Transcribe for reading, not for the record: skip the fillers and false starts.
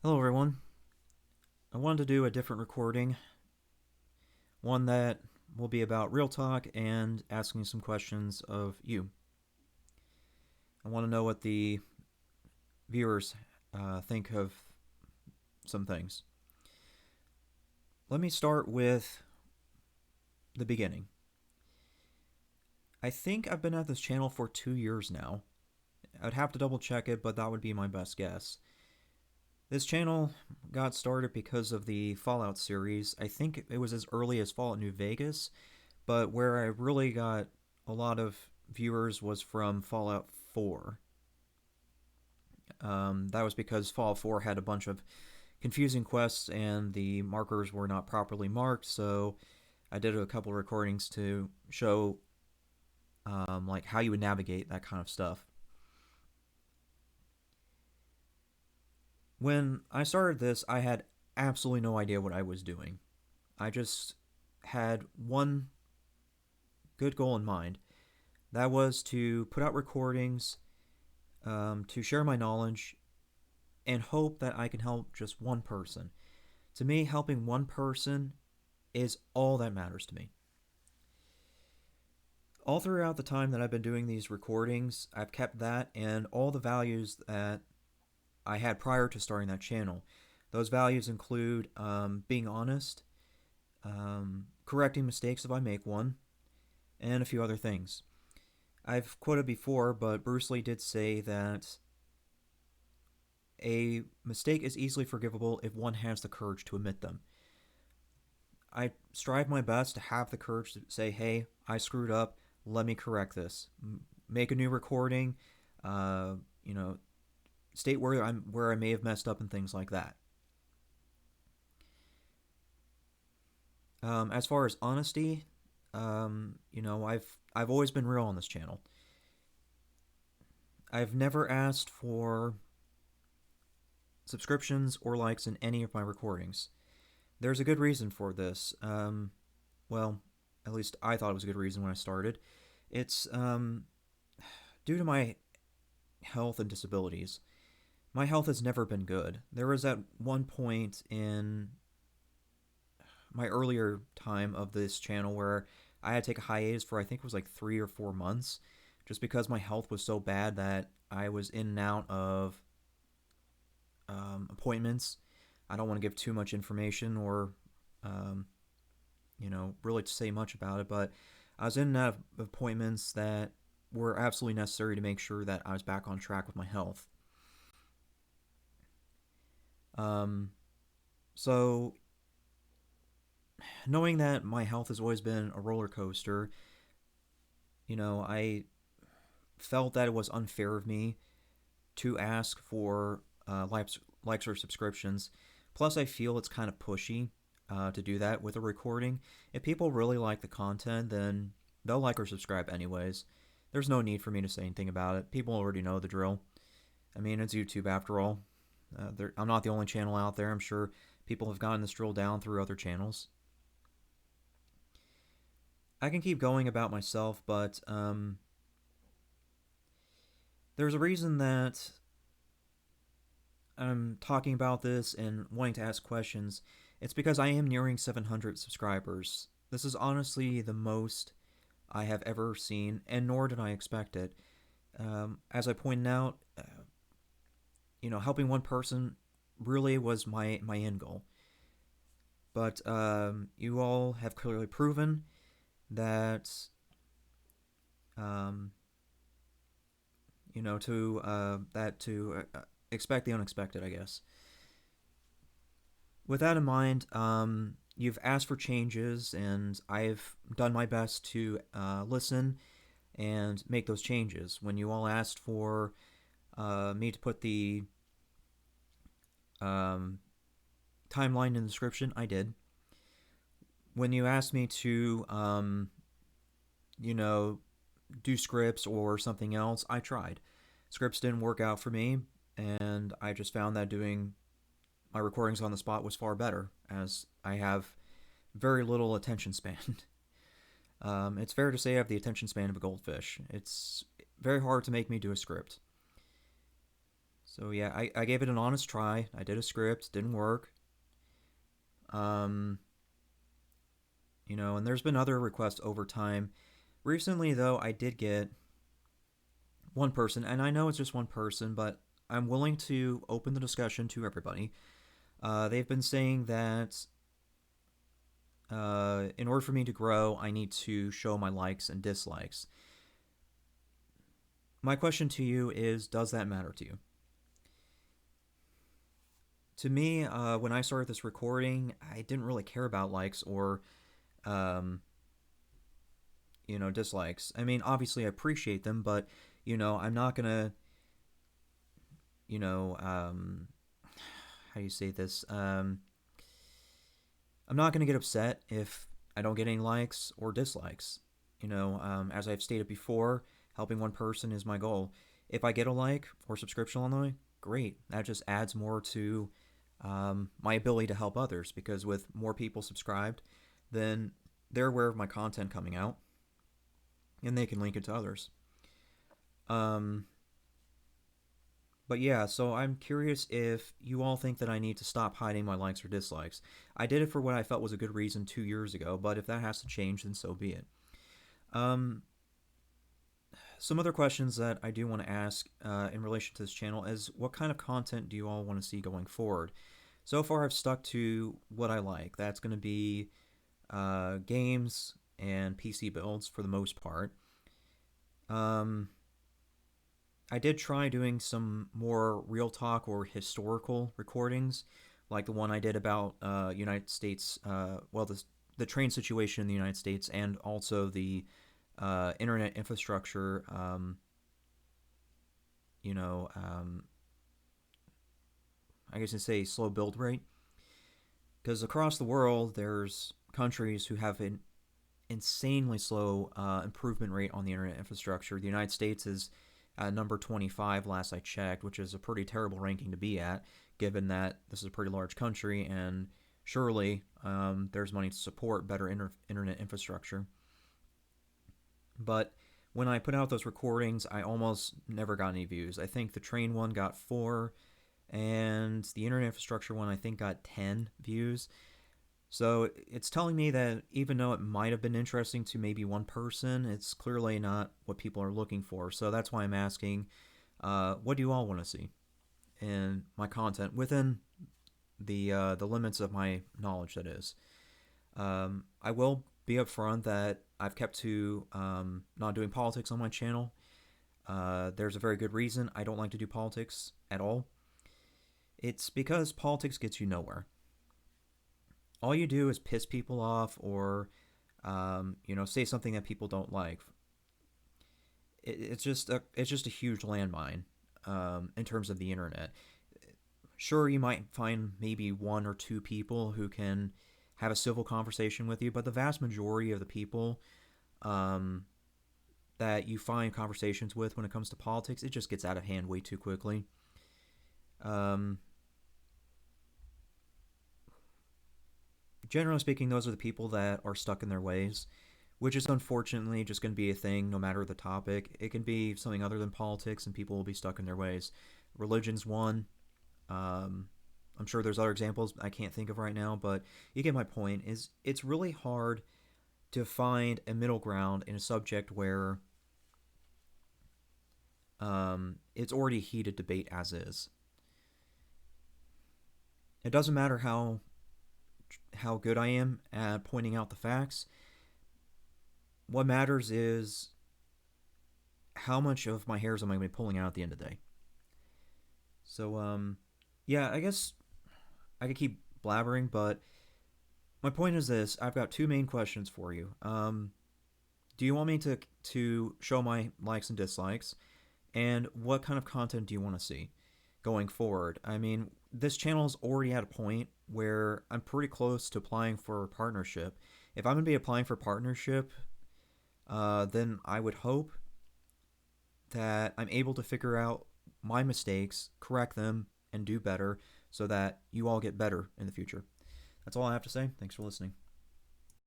Hello, everyone. I wanted to do a different recording, one that will be about real talk and asking some questions of you. I want to know what the viewers think of some things. Let me start with the beginning. I think I've been at this channel for 2 years now. I'd have to double check it, but that would be my best guess. This channel got started because of the Fallout series. I think it was as early as Fallout New Vegas, but where I really got a lot of viewers was from Fallout 4. That was because Fallout 4 had a bunch of confusing quests and the markers were not properly marked, so I did a couple of recordings to show like how you would navigate that kind of stuff. When I started this, I had absolutely no idea what I was doing. I just had one good goal in mind. That was to put out recordings, to share my knowledge, and hope that I can help just one person. To me, helping one person is all that matters to me. All throughout the time that I've been doing these recordings, I've kept that and all the values that I had prior to starting that channel. Those values include being honest, correcting mistakes if I make one, and a few other things. I've quoted before, but Bruce Lee did say that a mistake is easily forgivable if one has the courage to admit them. I strive my best to have the courage to say, hey, I screwed up, let me correct this. Make a new recording, uh, you know, state where I may have messed up and things like that. As far as honesty, I've always been real on this channel. I've never asked for subscriptions or likes in any of my recordings. There's a good reason for this. Well, at least I thought it was a good reason when I started. It's due to my health and disabilities. My health has never been good. There was at one point in my earlier time of this channel where I had to take a hiatus for I think it was like 3 or 4 months, just because my health was so bad that I was in and out of appointments. I don't want to give too much information or, um, really to say much about it, but I was in and out of appointments that were absolutely necessary to make sure that I was back on track with my health. Um, so, knowing that my health has always been a roller coaster, I felt that it was unfair of me to ask for likes or subscriptions. Plus, I feel it's kind of pushy to do that with a recording. If people really like the content, then they'll like or subscribe anyways. There's no need for me to say anything about it. People already know the drill. I mean, it's YouTube after all. I'm not the only channel out there. I'm sure people have gotten this drill down through other channels. I can keep going about myself, but there's a reason that I'm talking about this and wanting to ask questions. It's because I am nearing 700 subscribers. This is honestly the most I have ever seen, and nor did I expect it. As I pointed out, helping one person really was my end goal. But you all have clearly proven that, um, to expect the unexpected, I guess. With that in mind, you've asked for changes, and I've done my best to listen and make those changes. When you all asked for me to put the um, timeline in the description, I did. When you asked me to, do scripts or something else, I tried. Scripts didn't work out for me, and I just found that doing my recordings on the spot was far better, as I have very little attention span. It's fair to say I have the attention span of a goldfish. It's very hard to make me do a script. So yeah, I gave it an honest try. I did a script, didn't work. Um, and there's been other requests over time. Recently, though, I did get one person, and I know it's just one person, but I'm willing to open the discussion to everybody. They've been saying that in order for me to grow, I need to show my likes and dislikes. My question to you is, does that matter to you? To me, when I started this recording, I didn't really care about likes or, um, dislikes. I mean, obviously, I appreciate them, but, I'm not going to, you know, um, how do you say this? I'm not going to get upset if I don't get any likes or dislikes. As I've stated before, helping one person is my goal. If I get a like or subscription on the great. That just adds more to my ability to help others because with more people subscribed, then they're aware of my content coming out and they can link it to others. Um, but yeah, so I'm curious if you all think that I need to stop hiding my likes or dislikes. I did it for what I felt was a good reason 2 years ago, but if that has to change, then so be it. Um, some other questions that I do want to ask in relation to this channel is what kind of content do you all want to see going forward? So far, I've stuck to what I like. That's going to be games and PC builds for the most part. I did try doing some more real talk or historical recordings, like the one I did about United States, the train situation in the United States, and also the internet infrastructure. You know, um, I guess I'd say slow build rate, because across the world there's countries who have an insanely slow improvement rate on the internet infrastructure. The United States is number 25 last I checked, which is a pretty terrible ranking to be at, given that this is a pretty large country and surely there's money to support better internet infrastructure. But when I put out those recordings, I almost never got any views. I think the train one got 4, and the internet infrastructure one I think got 10 views. So it's telling me that even though it might have been interesting to maybe one person, it's clearly not what people are looking for. So that's why I'm asking, what do you all want to see in my content within the limits of my knowledge? That is, I will be upfront that I've kept to not doing politics on my channel. There's a very good reason I don't like to do politics at all. It's because politics gets you nowhere. All you do is piss people off or say something that people don't like. It's just a huge landmine in terms of the internet. Sure, you might find maybe one or two people who can have a civil conversation with you, but the vast majority of the people that you find conversations with when it comes to politics, it just gets out of hand way too quickly. Generally speaking, those are the people that are stuck in their ways, which is unfortunately just going to be a thing no matter the topic. It can be something other than politics, and people will be stuck in their ways. Religion's one. I'm sure there's other examples I can't think of right now, but you get my point. Is it's really hard to find a middle ground in a subject where it's already a heated debate as is. It doesn't matter how good I am at pointing out the facts. What matters is how much of my hairs am I going to be pulling out at the end of the day. So, yeah, I guess I could keep blabbering, but my point is this. I've got two main questions for you. Do you want me to show my likes and dislikes? And what kind of content do you want to see going forward? I mean, this channel is already at a point where I'm pretty close to applying for a partnership. If I'm going to be applying for partnership, then I would hope that I'm able to figure out my mistakes, correct them, and do better so that you all get better in the future. That's all I have to say. Thanks for listening.